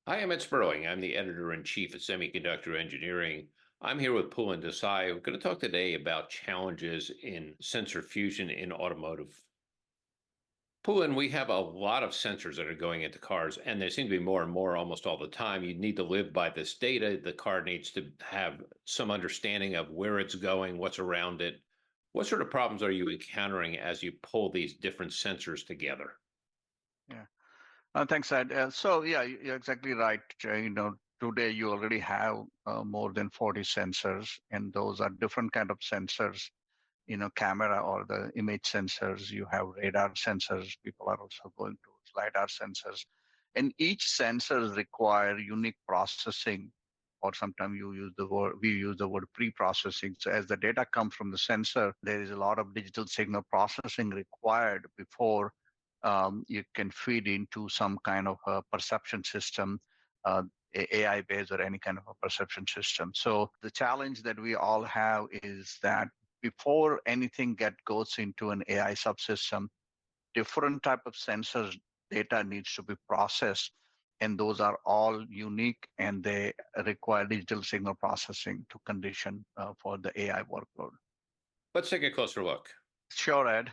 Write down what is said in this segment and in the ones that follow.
Hi, I'm Ed Sperling. I'm the editor-in-chief at Semiconductor Engineering. I'm here with Pulin Desai. We're going to talk today about challenges in sensor fusion in automotive. Pulin, we have a lot of sensors that are going into cars, and there seem to be more and more almost all the time. You need to live by this data. The car needs to have some understanding of where it's going, what's around it. What sort of problems are you encountering as you pull these different sensors together? Yeah. Thanks, Ed. So you're exactly right. Today you already have more than 40 sensors, and those are different kind of sensors. Camera or the image sensors. You have radar sensors. People are also going to LiDAR sensors, and each sensors require unique processing. Or sometimes we use the word pre-processing. So as the data comes from the sensor, there is a lot of digital signal processing required before you can feed into some kind of a perception system, AI based or any kind of a perception system. So the challenge that we all have is that before anything goes into an AI subsystem, different type of sensors data needs to be processed, and those are all unique and they require digital signal processing to condition for the AI workload. Let's take a closer look. Sure, Ed.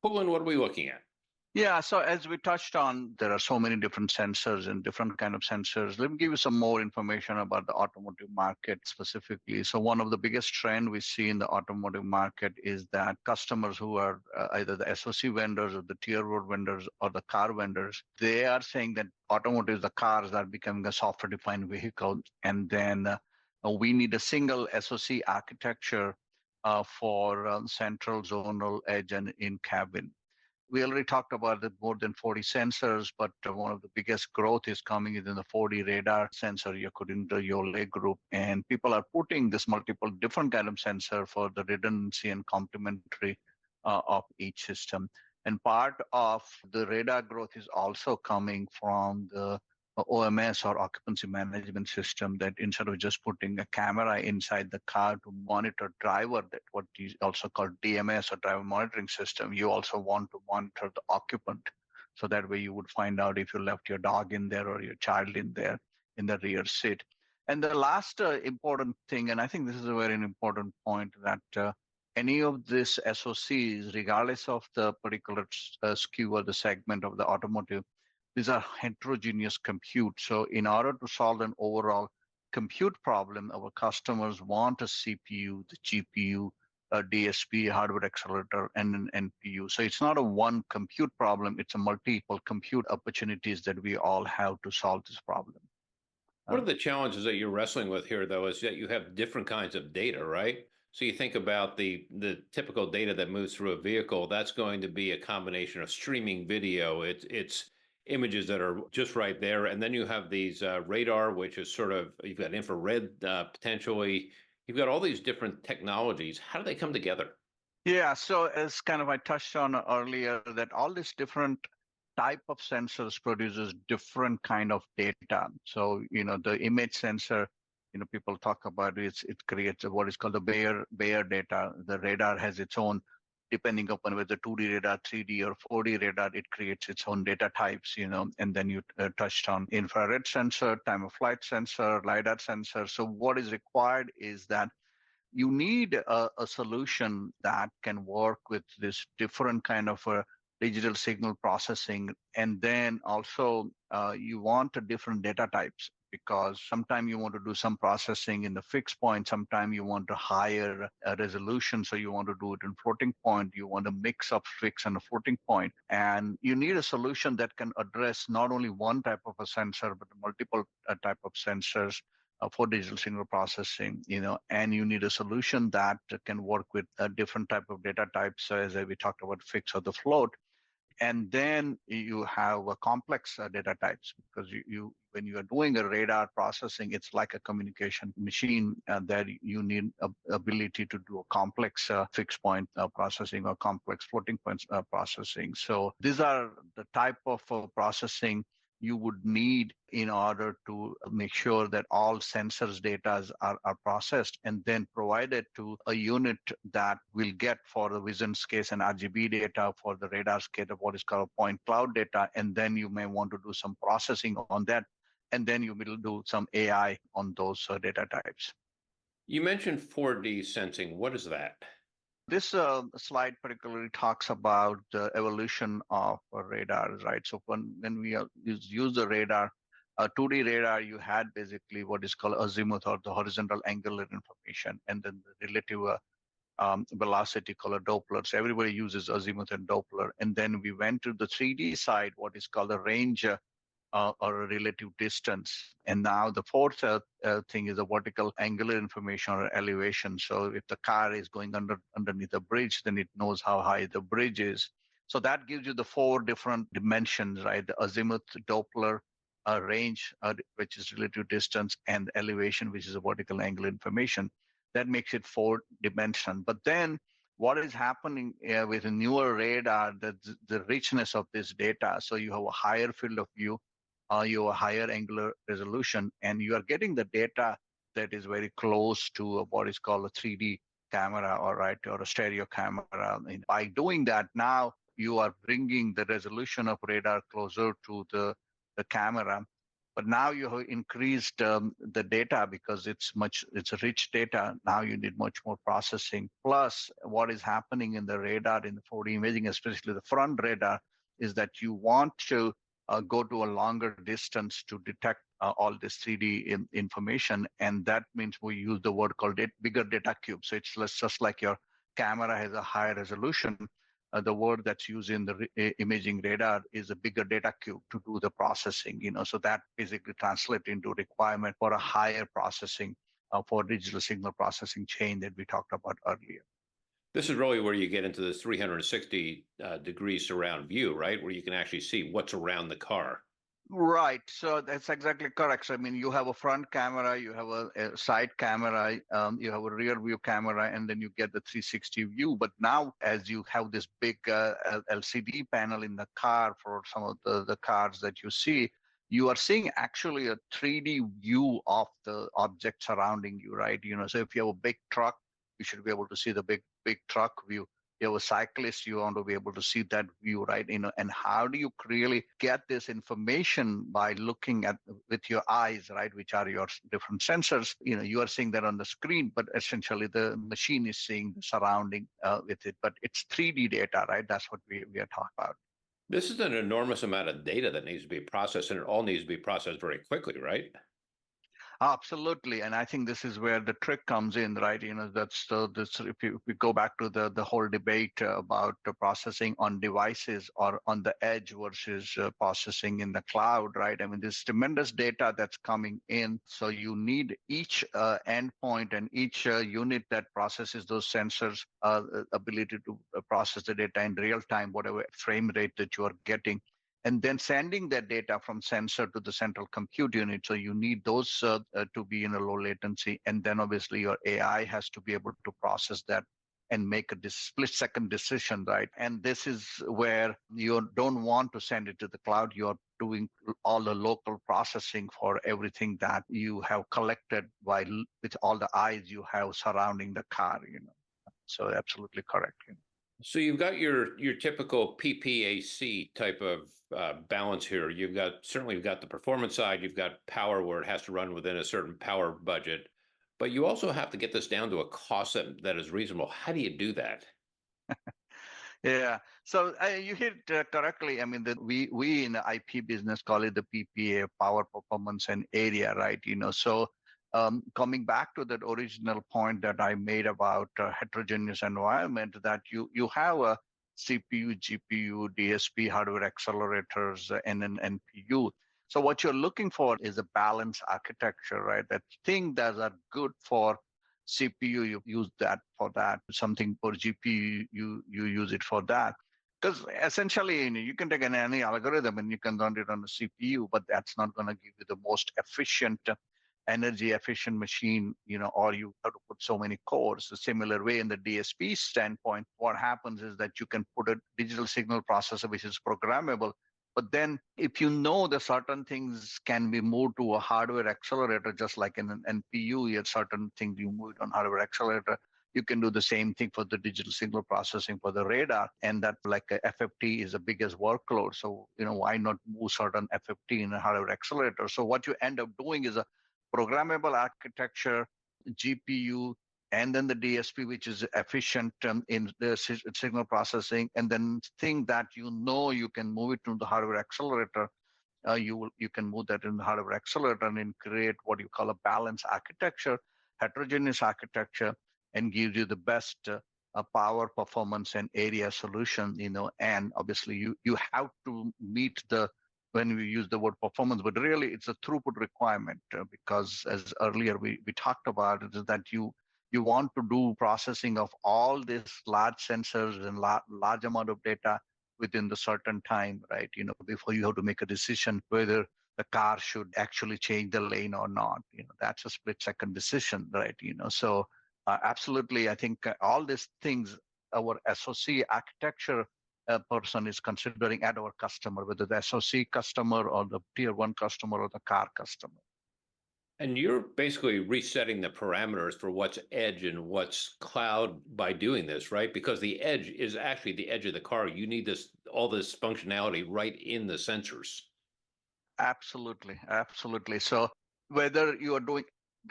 Pulin, what are we looking at? Yeah, so as we touched on, there are so many different sensors and different kind of sensors. Let me give you some more information about the automotive market specifically. So one of the biggest trend we see in the automotive market is that customers who are either the SoC vendors or the tier one vendors or the car vendors, they are saying that automotive, the cars are becoming a software-defined vehicle, and then we need a single SoC architecture for central, zonal, edge, and in cabin. We already talked about the more than 40 sensors, but one of the biggest growth is coming in the 4D radar sensor according to your leg group. And people are putting this multiple different kind of sensor for the redundancy and complementary of each system. And part of the radar growth is also coming from the OMS or occupancy management system, that instead of just putting a camera inside the car to monitor driver, that what is also called DMS or driver monitoring system, you also want to monitor the occupant. So that way you would find out if you left your dog in there or your child in there in the rear seat. And the last important thing, and I think this is a very important point, that any of these SOCs, regardless of the particular SKU or the segment of the automotive, these are heterogeneous compute. So in order to solve an overall compute problem, our customers want a CPU, the GPU, a DSP, hardware accelerator, and an NPU. So it's not a one compute problem, it's a multiple compute opportunities that we all have to solve this problem. One of the challenges that you're wrestling with here, though, is that you have different kinds of data, right? So you think about the typical data that moves through a vehicle, that's going to be a combination of streaming video. It's images that are just right there, and then you have these radar, which is sort of you've got infrared potentially. You've got all these different technologies. How do they come together? Yeah, so as kind of I touched on earlier, that all these different type of sensors produces different kind of data. So, the image sensor, people talk about it creates what is called the Bayer data. The radar has its own, depending upon whether 2D radar, 3D or 4D radar, it creates its own data types, and then you touched on infrared sensor, time of flight sensor, LiDAR sensor. So what is required is that you need a solution that can work with this different kind of digital signal processing. And then also you want a different data types, because sometimes you want to do some processing in the fixed point, sometimes you want a higher resolution, so you want to do it in floating point, you want a mix of fixed and a floating point, and you need a solution that can address not only one type of a sensor but multiple type of sensors for digital signal processing, and you need a solution that can work with a different type of data types, so as we talked about fixed or the float. And then you have a complex data types, because you when you are doing a radar processing, it's like a communication machine, that you need ability to do a complex fixed point processing or complex floating points processing. So these are the type of processing you would need in order to make sure that all sensors data are processed and then provided to a unit that will get for the vision case and RGB data, for the radar case of what is called point cloud data. And then you may want to do some processing on that and then you will do some AI on those data types. You mentioned 4D sensing. What is that? This slide particularly talks about the evolution of radars, right? So when we use the radar, 2D radar, you had basically what is called azimuth or the horizontal angular information, and then the relative velocity called Doppler. So everybody uses azimuth and Doppler. And then we went to the 3D side, what is called a range or a relative distance. And now the fourth thing is a vertical angular information or elevation. So if the car is going underneath a bridge, then it knows how high the bridge is. So that gives you the four different dimensions, right? The azimuth, Doppler, range, which is relative distance, and elevation, which is a vertical angular information. That makes it four dimension. But then what is happening with a newer radar, the richness of this data. So you have a higher field of view, you have a higher angular resolution, and you are getting the data that is very close to what is called a 3D camera, or a stereo camera. And by doing that, now you are bringing the resolution of radar closer to the camera, but now you have increased the data because it's a rich data. Now you need much more processing. Plus, what is happening in the radar in the 4D imaging, especially the front radar, is that you want to go to a longer distance to detect all this 3D information, and that means we use the word called bigger data cube. So it's just like your camera has a higher resolution. The word that's used in the imaging radar is a bigger data cube to do the processing. So that basically translates into requirement for a higher processing for digital signal processing chain that we talked about earlier. This is really where you get into the 360 degree surround view, right? Where you can actually see what's around the car. Right. So that's exactly correct. So, I mean, you have a front camera, you have a side camera, you have a rear view camera, and then you get the 360 view. But now, as you have this big LCD panel in the car for some of the cars that you see, you are seeing actually a 3D view of the object surrounding you, right? So if you have a big truck, you should be able to see the big truck view. You have a cyclist, you want to be able to see that view, right? And how do you really get this information? By looking at with your eyes, right, which are your different sensors. You are seeing that on the screen, but essentially the machine is seeing the surrounding with it. But it's 3D data, right? That's what we are talking about. This is an enormous amount of data that needs to be processed, and it all needs to be processed very quickly, right? Absolutely, and I think this is where the trick comes in, right? That's this. If we go back to the whole debate about the processing on devices or on the edge versus processing in the cloud, right? I mean, there's tremendous data that's coming in, so you need each endpoint and each unit that processes those sensors, ability to process the data in real time, whatever frame rate that you are getting, and then sending that data from sensor to the central compute unit. So you need those to be in a low latency. And then obviously your AI has to be able to process that and make a split second decision, right? And this is where you don't want to send it to the cloud. You're doing all the local processing for everything that you have collected with all the eyes you have surrounding the car. So absolutely correct. So you've got your typical PPAC type of balance here. You've got the performance side, you've got power where it has to run within a certain power budget, but you also have to get this down to a cost that is reasonable. How do you do that? Yeah. So you hit correctly. I mean, that we in the IP business call it the PPA, power, performance, and area, right? So coming back to that original point that I made about heterogeneous environment, that you have a CPU, GPU, DSP, hardware accelerators, and an NPU. So what you're looking for is a balanced architecture, right? That thing that are good for CPU, you use that for that. Something for GPU, you use it for that. Because essentially, you can take any algorithm and you can run it on a CPU, but that's not going to give you the most efficient, energy efficient machine, or you have to put so many cores. A similar way in the DSP standpoint, what happens is that you can put a digital signal processor which is programmable, but then if you know that certain things can be moved to a hardware accelerator, just like in an NPU, you have certain things you move it on hardware accelerator. You can do the same thing for the digital signal processing for the radar, and that like a FFT is the biggest workload. So why not move certain FFT in a hardware accelerator? So what you end up doing is a programmable architecture, GPU, and then the DSP, which is efficient in the signal processing, and then thing that you can move it to the hardware accelerator. You can move that in the hardware accelerator and then create what you call a balanced architecture, heterogeneous architecture, and gives you the best power, performance, and area solution. And obviously you have to meet the when we use the word performance, but really it's a throughput requirement because as earlier we talked about it, is that you want to do processing of all these large sensors and large amount of data within the certain time, right? Before you have to make a decision whether the car should actually change the lane or not. That's a split second decision, right? So absolutely, I think all these things, our SoC architecture person is considering at our customer, whether the SoC customer or the tier one customer or the car customer. And you're basically resetting the parameters for what's edge and what's cloud by doing this, right? Because the edge is actually the edge of the car. You need all this functionality right in the sensors. Absolutely, absolutely. So whether you are doing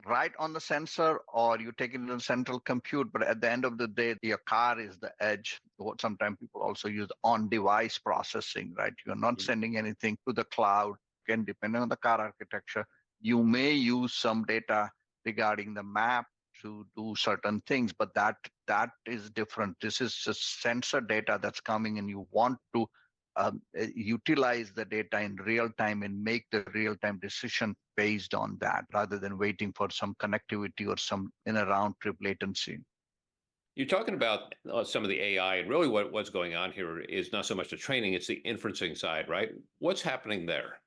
right on the sensor or you take it in the central compute, but at the end of the day, your car is the edge. What sometimes people also use on-device processing, right? You're not sending anything to the cloud. Again, depending on the car architecture, you may use some data regarding the map to do certain things, but that is different. This is just sensor data that's coming, and you want to utilize the data in real time and make the real time decision based on that rather than waiting for some connectivity or some in a round trip latency. You're talking about some of the AI, and really what's going on here is not so much the training, it's the inferencing side, right? What's happening there?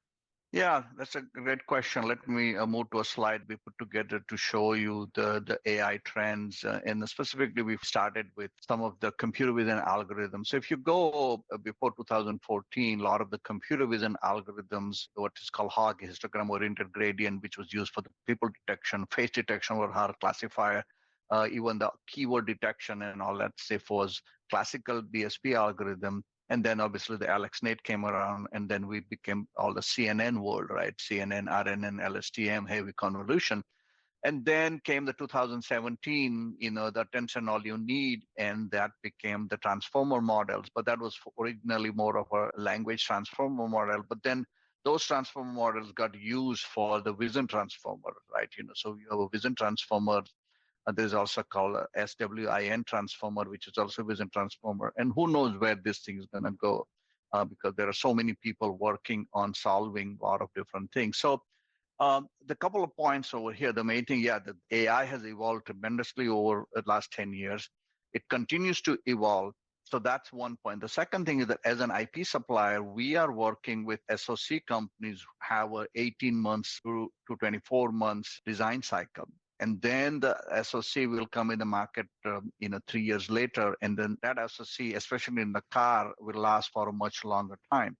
Yeah, that's a great question. Let me move to a slide we put together to show you the AI trends. And specifically, we've started with some of the computer vision algorithms. So if you go before 2014, a lot of the computer vision algorithms, what is called HOG, histogram-oriented gradient, which was used for the people detection, face detection, or hard classifier, even the keyword detection and all that stuff was classical DSP algorithm. And then obviously the AlexNet came around, and then we became all the CNN world, right? CNN, RNN, LSTM, heavy convolution. And then came the 2017, the attention all you need, and that became the transformer models. But that was originally more of a language transformer model. But then those transformer models got used for the vision transformer, right? So you have a vision transformer. There's also called a SWIN transformer, which is also vision transformer. And who knows where this thing is going to go because there are so many people working on solving a lot of different things. So the couple of points over here, the main thing, the AI has evolved tremendously over the last 10 years. It continues to evolve. So that's one point. The second thing is that as an IP supplier, we are working with SoC companies who have a 18 months to 24 months design cycle. And then the SoC will come in the market, 3 years later. And then that SoC, especially in the car, will last for a much longer time.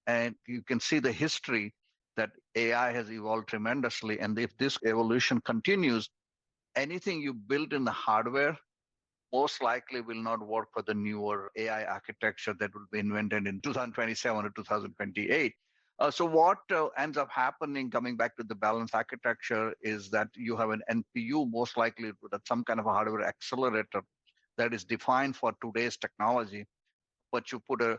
And you can see the history that AI has evolved tremendously. And if this evolution continues, anything you build in the hardware most likely will not work for the newer AI architecture that will be invented in 2027 or 2028. So what ends up happening, coming back to the balanced architecture, is that you have an NPU, most likely with some kind of a hardware accelerator that is defined for today's technology, but you put a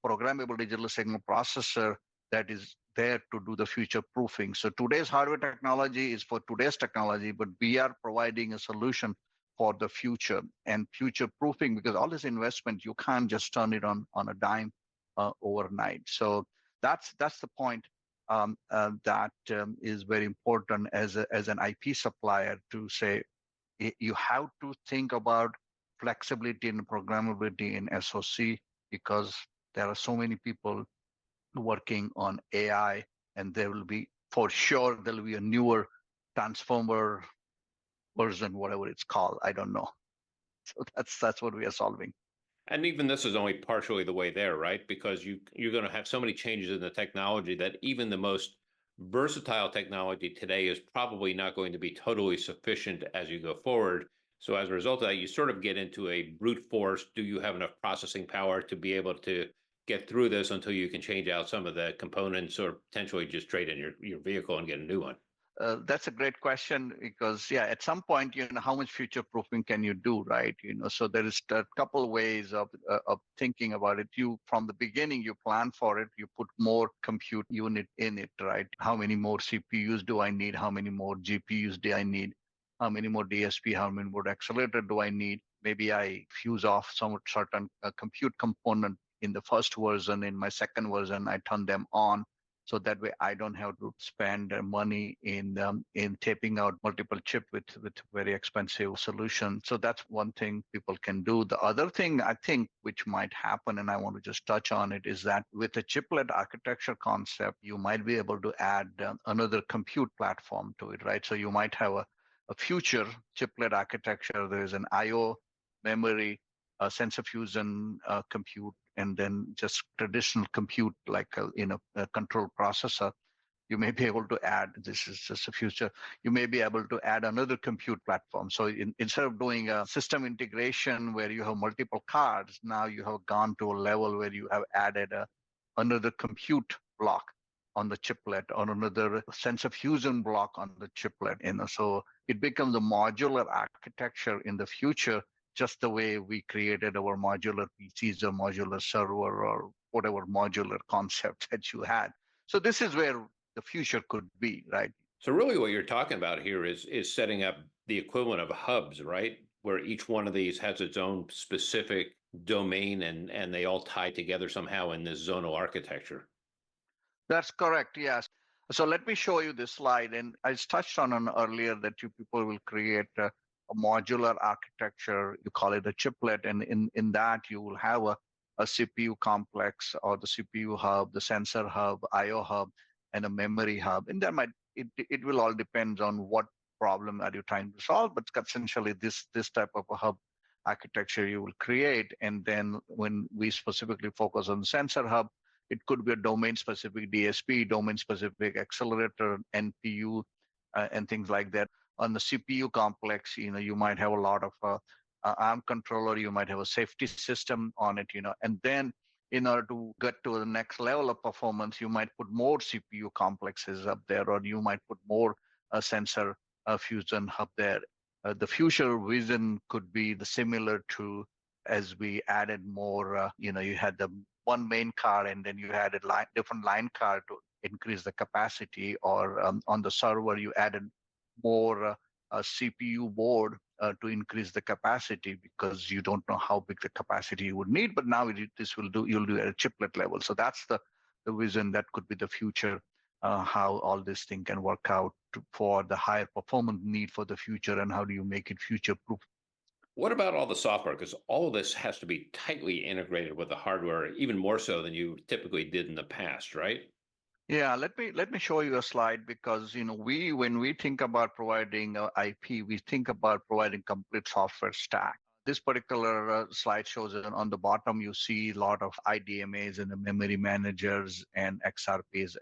programmable digital signal processor that is there to do the future proofing. So today's hardware technology is for today's technology, but we are providing a solution for the future and future proofing, because all this investment, you can't just turn it on a dime overnight. So that's the point that is very important as an IP supplier to say you have to think about flexibility and programmability in SoC, because there are so many people working on AI, and there will be, for sure, there will be a newer transformer version, whatever it's called. I don't know. So that's what we are solving. And even this is only partially the way there, right? Because you're going to have so many changes in the technology that even the most versatile technology today is probably not going to be totally sufficient as you go forward. So as a result of that, you sort of get into a brute force. Do you have enough processing power to be able to get through this until you can change out some of the components or potentially just trade in your vehicle and get a new one? That's a great question because yeah, at some point, how much future proofing can you do, right? So there is a couple of ways of thinking about it. You from the beginning, you plan for it. You put more compute unit in it, right? How many more CPUs do I need? How many more GPUs do I need? How many more DSP? How many more accelerator do I need? Maybe I fuse off some certain compute component in the first version. In my second version, I turn them on so that way I don't have to spend money in taping out multiple chip with very expensive solution. So that's one thing people can do. The other thing I think which might happen, and I want to just touch on it, is that with a chiplet architecture concept, you might be able to add another compute platform to it, right? So you might have a future chiplet architecture. There's an I/O memory, sensor fusion compute, and then just traditional compute like a control processor. You may be able to add, this is just a future, you may be able to add another compute platform. So instead of doing a system integration where you have multiple cards, now you have gone to a level where you have added another compute block on the chiplet or another sensor fusion block on the chiplet. So it becomes a modular architecture in the future, just the way we created our modular PCs or modular server or whatever modular concept that you had. So this is where the future could be, right? So really what you're talking about here is setting up the equivalent of hubs, right? Where each one of these has its own specific domain and they all tie together somehow in this zonal architecture. That's correct. Yes. So let me show you this slide. And I touched on earlier that you people will create a modular architecture. You call it a chiplet. And in that, you will have a CPU complex or the CPU hub, the sensor hub, IO hub, and a memory hub. And it will all depend on what problem are you trying to solve. But essentially, this type of a hub architecture you will create. And then when we specifically focus on sensor hub, it could be a domain-specific DSP, domain-specific accelerator, NPU, and things like that. On the CPU complex, you might have a lot of ARM controller, you might have a safety system on it, and then in order to get to the next level of performance, you might put more CPU complexes up there, or you might put more sensor fusion hub there. The future vision could be the similar to as we added more, you had the one main card and then you added different line card to increase the capacity, or on the server you added more CPU board to increase the capacity because you don't know how big the capacity you would need. But now you'll do at a chiplet level. So that's the vision that could be the future, how all this thing can work out for the higher performance need for the future, and how do you make it future proof. What about all the software? Because all of this has to be tightly integrated with the hardware, even more so than you typically did in the past, right? Yeah, let me show you a slide because we when we think about providing IP, we think about providing complete software stack. This particular slide shows it on the bottom. You see a lot of IDMAs and the memory managers and XRPs,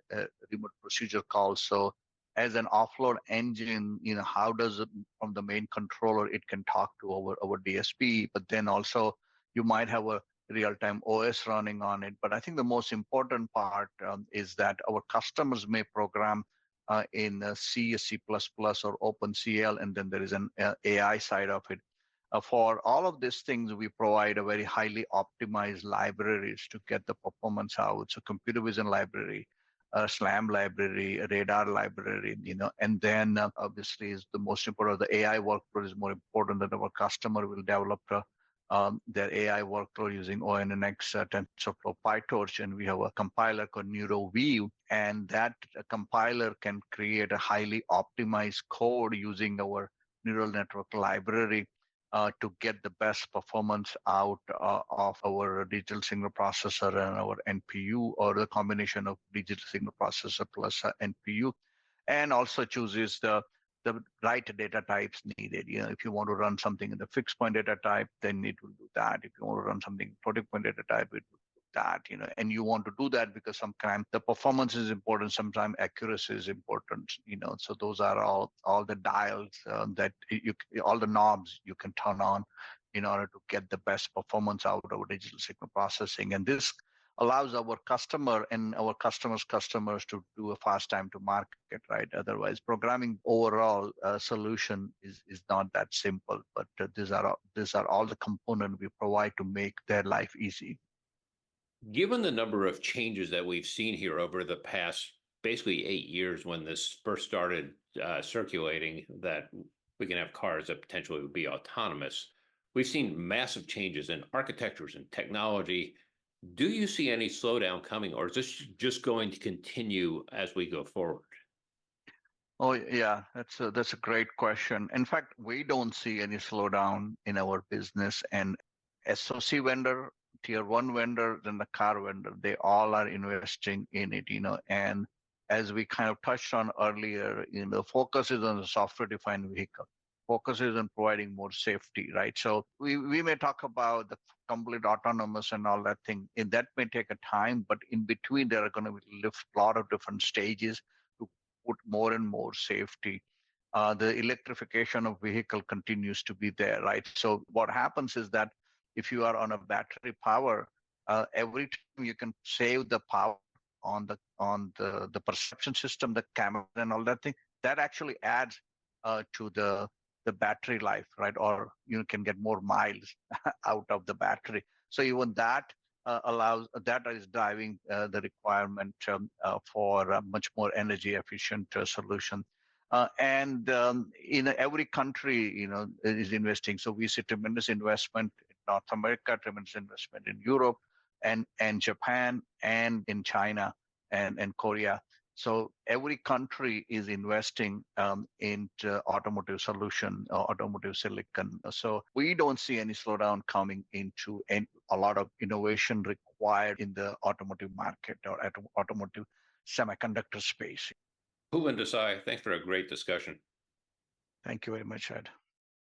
remote procedure calls. So as an offload engine, how does it from the main controller it can talk to our DSP, but then also you might have a real-time OS running on it. But I think the most important part is that our customers may program in C, C++, or OpenCL, and then there is an AI side of it. For all of these things, we provide a very highly optimized libraries to get the performance out. So computer vision library, SLAM library, radar library, and then obviously is the most important. The AI workflow is more important that our customer will develop their AI workflow using ONNX, TensorFlow, PyTorch, and we have a compiler called NeuroView, and that compiler can create a highly optimized code using our neural network library to get the best performance out of our digital signal processor and our NPU, or the combination of digital signal processor plus NPU, and also chooses the right data types needed. If you want to run something in the fixed point data type, then it will do that. If you want to run something floating point data type, it will do that, and you want to do that because sometimes the performance is important, sometimes accuracy is important, so those are all the dials that all the knobs you can turn on in order to get the best performance out of digital signal processing. And this allows our customer and our customers to do a fast time to market, right? Otherwise, programming overall solution is not that simple. But these are all the components we provide to make their life easy. Given the number of changes that we've seen here over the past basically 8 years when this first started circulating, that we can have cars that potentially would be autonomous, we've seen massive changes in architectures and technology. Do you see any slowdown coming, or is this just going to continue as we go forward? Oh yeah, that's a great question. In fact, we don't see any slowdown in our business, and SoC vendor, tier one vendor, then the car vendor, they all are investing in it, and as we kind of touched on earlier, the focus is on the software-defined vehicle. Focus is on providing more safety, right? So we may talk about the complete autonomous and all that thing, and that may take a time, but in between there are going to be a lot of different stages to put more and more safety. The electrification of vehicle continues to be there, right? So what happens is that if you are on a battery power, every time you can save the power on the perception system, the camera and all that thing, that actually adds to the battery life, right? Or you can get more miles out of the battery. So even that that is driving the requirement for a much more energy efficient solution. And in every country, is investing. So we see tremendous investment in North America, tremendous investment in Europe, and Japan, and in China, and Korea. So every country is investing into automotive solution, automotive silicon. So we don't see any slowdown coming into a lot of innovation required in the automotive market or automotive semiconductor space. Pulin Desai, thanks for a great discussion. Thank you very much, Ed.